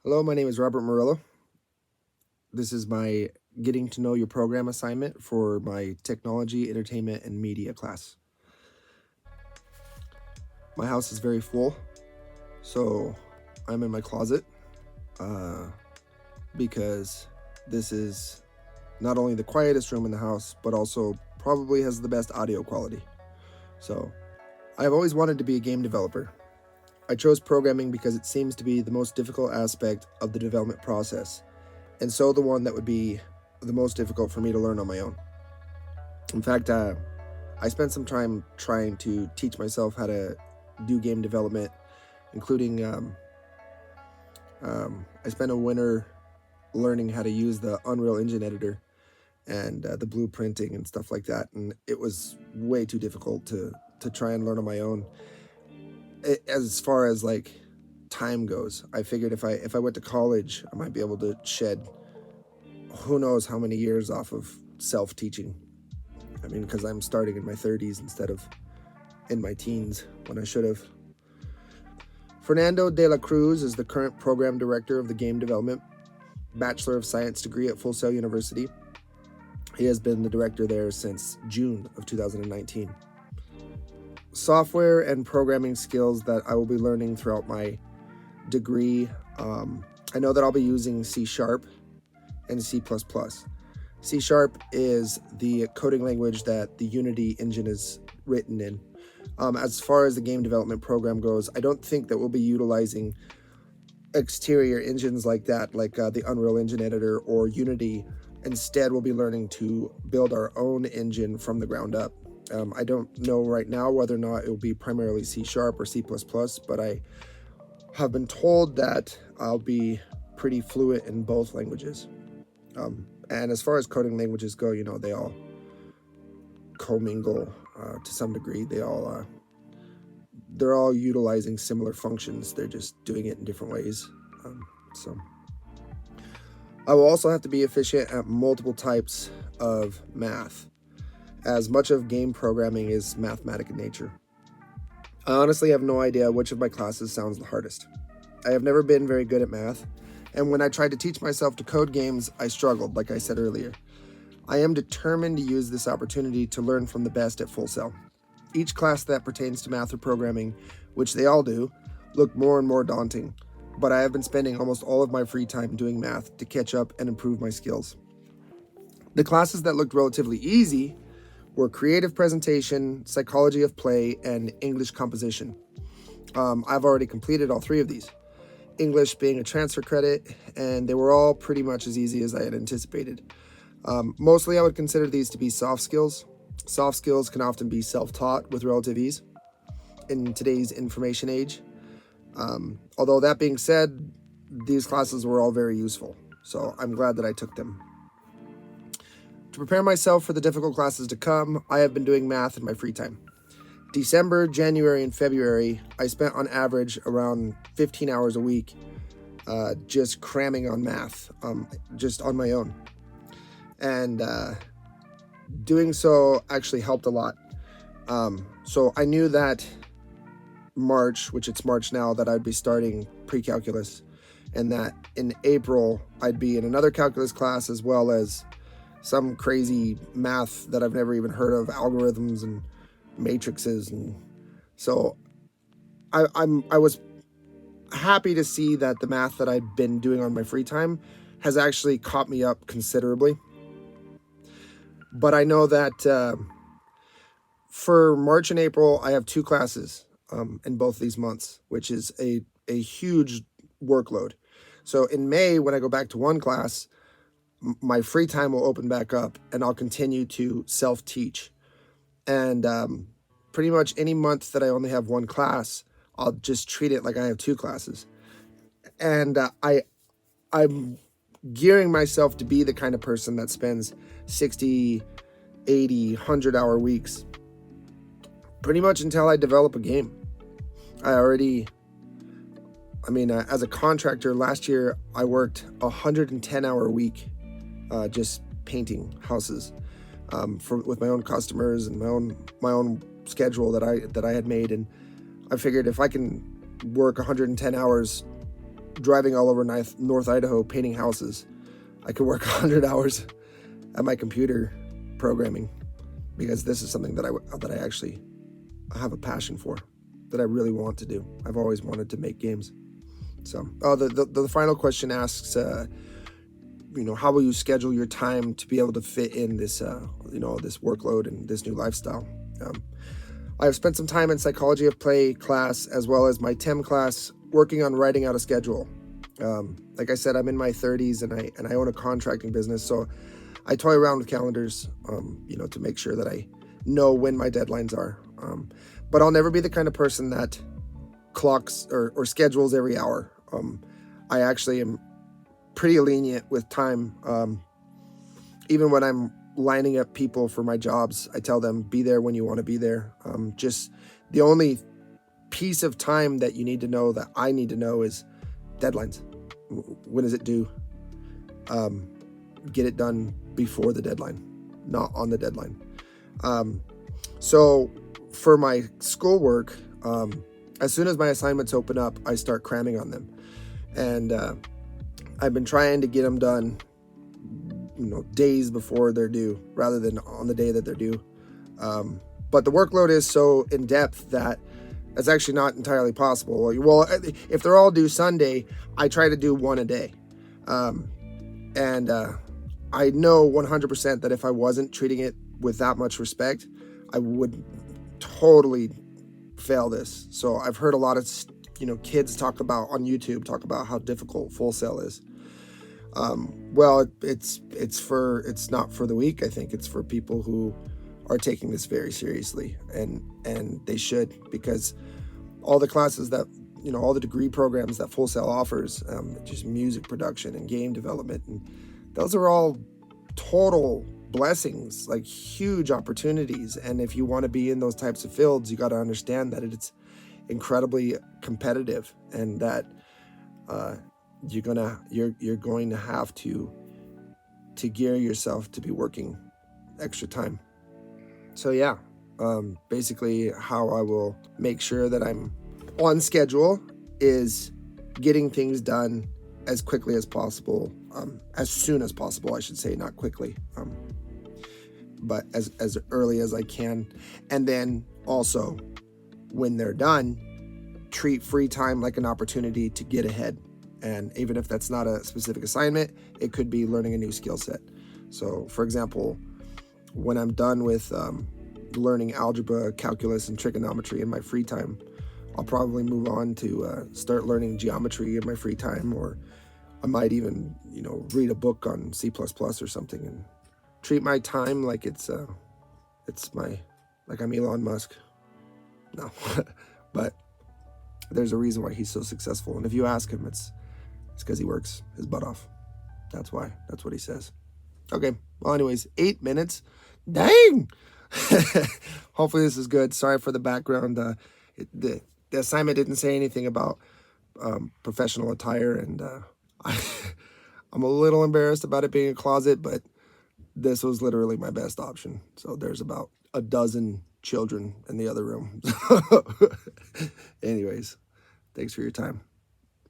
Hello, my name is Robert Murillo. This is my Getting to Know Your Program assignment for my Technology, Entertainment, and Media class. My house is very full, so I'm in my closet uh, because this is not only the quietest room in the house, but also probably has the best audio quality. So, I've always wanted to be a game developer. I chose programming because it seems to be the most difficult aspect of the development process, and so the one that would be the most difficult for me to learn on my own. In fact, I spent some time trying to teach myself how to do game development, including I spent a winter learning how to use the Unreal Engine editor and the blueprinting and stuff like that, and it was way too difficult to try and learn on my own. As far as like time goes, I figured if I went to college, I might be able to shed who knows how many years off of self teaching. I mean, because I'm starting in my 30s instead of in my teens when I should have. Fernando de la Cruz is the current program director of the game development Bachelor of Science degree at Full Sail University. He has been the director there since June of 2019. Software and programming skills that I will be learning throughout my degree. I know that I'll be using C# and C++. C# is the coding language that the Unity engine is written in. As far as the game development program goes, I don't think that we'll be utilizing exterior engines like that, like the Unreal Engine editor or Unity. Instead, we'll be learning to build our own engine from the ground up. I don't know right now whether or not it will be primarily C# or C++, but I have been told that I'll be pretty fluent in both languages. And as far as coding languages go, they all commingle to some degree. They're all utilizing similar functions. They're just doing it in different ways. So I will also have to be efficient at multiple types of math, as much of game programming is mathematic in nature. I honestly have no idea which of my classes sounds the hardest. I have never been very good at math, and when I tried to teach myself to code games, I struggled, like I said earlier. I am determined to use this opportunity to learn from the best at Full Sail. Each class that pertains to math or programming, which they all do, look more and more daunting, but I have been spending almost all of my free time doing math to catch up and improve my skills. The classes that looked relatively easy were creative presentation, psychology of play, and English composition. I've already completed all three of these, English being a transfer credit, and they were all pretty much as easy as I had anticipated. Mostly I would consider these to be soft skills. Soft skills can often be self-taught with relative ease in today's information age. Although that being said, these classes were all very useful, so I'm glad that I took them. To prepare myself for the difficult classes to come, I have been doing math in my free time. December, January, and February, I spent on average around 15 hours a week just cramming on math, just on my own. And doing so actually helped a lot. So I knew that March, which it's March now, that I'd be starting pre-calculus, and that in April I'd be in another calculus class as well as some crazy math that I've never even heard of, algorithms and matrices. And so I was happy to see that the math that I'd been doing on my free time has actually caught me up considerably. But I know that for March and April, I have two classes in both these months, which is a huge workload. So in May, when I go back to one class, my free time will open back up and I'll continue to self-teach. And pretty much any month that I only have one class, I'll just treat it like I have two classes. And I'm gearing myself to be the kind of person that spends 60, 80, 100-hour weeks pretty much until I develop a game. As a contractor, last year I worked 110-hour week just painting houses with my own customers and my own schedule that I had made. And I figured if I can work 110 hours driving all over North Idaho painting houses. I could work 100 hours at my computer programming, because this is something that I actually have a passion for, that I really want to do. I've always wanted to make games. So, the final question asks, how will you schedule your time to be able to fit in this, this workload and this new lifestyle? I've spent some time in psychology of play class, as well as my TEM class, working on writing out a schedule. Like I said, I'm in my 30s and I own a contracting business, so I toy around with calendars, to make sure that I know when my deadlines are. But I'll never be the kind of person that clocks or schedules every hour. I actually am pretty lenient with time. Even when I'm lining up people for my jobs, I tell them, be there when you want to be there. Just the only piece of time that you need to know, that I need to know, is deadlines. When is it due? Get it done before the deadline, not on the deadline. So for my schoolwork, as soon as my assignments open up, I start cramming on them. And I've been trying to get them done, days before they're due, rather than on the day that they're due. But the workload is so in depth that it's actually not entirely possible. Well, if they're all due Sunday, I try to do one a day. And I know 100% that if I wasn't treating it with that much respect, I would totally fail this. So I've heard a lot of, kids talk about on YouTube, how difficult Full Sail is. Well, it's not for the weak. I think it's for people who are taking this very seriously, and they should, because all the classes that, all the degree programs that Full Sail offers, just music production and game development, and those are all total blessings, like huge opportunities. And if you want to be in those types of fields, you got to understand that it's incredibly competitive, and that you're going to have to gear yourself to be working extra time. So yeah, basically how I will make sure that I'm on schedule is getting things done as quickly as possible, as soon as possible, I should say, not quickly, but as early as I can. And then also, when they're done, treat free time like an opportunity to get ahead. And even if that's not a specific assignment, it could be learning a new skill set. So for example, when I'm done with learning algebra, calculus, and trigonometry in my free time, I'll probably move on to start learning geometry in my free time, or I might even, read a book on C++ or something, and treat my time like like I'm Elon Musk. No, but there's a reason why he's so successful. And if you ask him, it's because he works his butt off. That's why. That's what he says. Okay. Well, anyways, 8 minutes. Dang. Hopefully this is good. Sorry for the background. The assignment didn't say anything about professional attire, and I'm a little embarrassed about it being a closet, but this was literally my best option. So there's about a dozen children in the other room. Anyways, thanks for your time.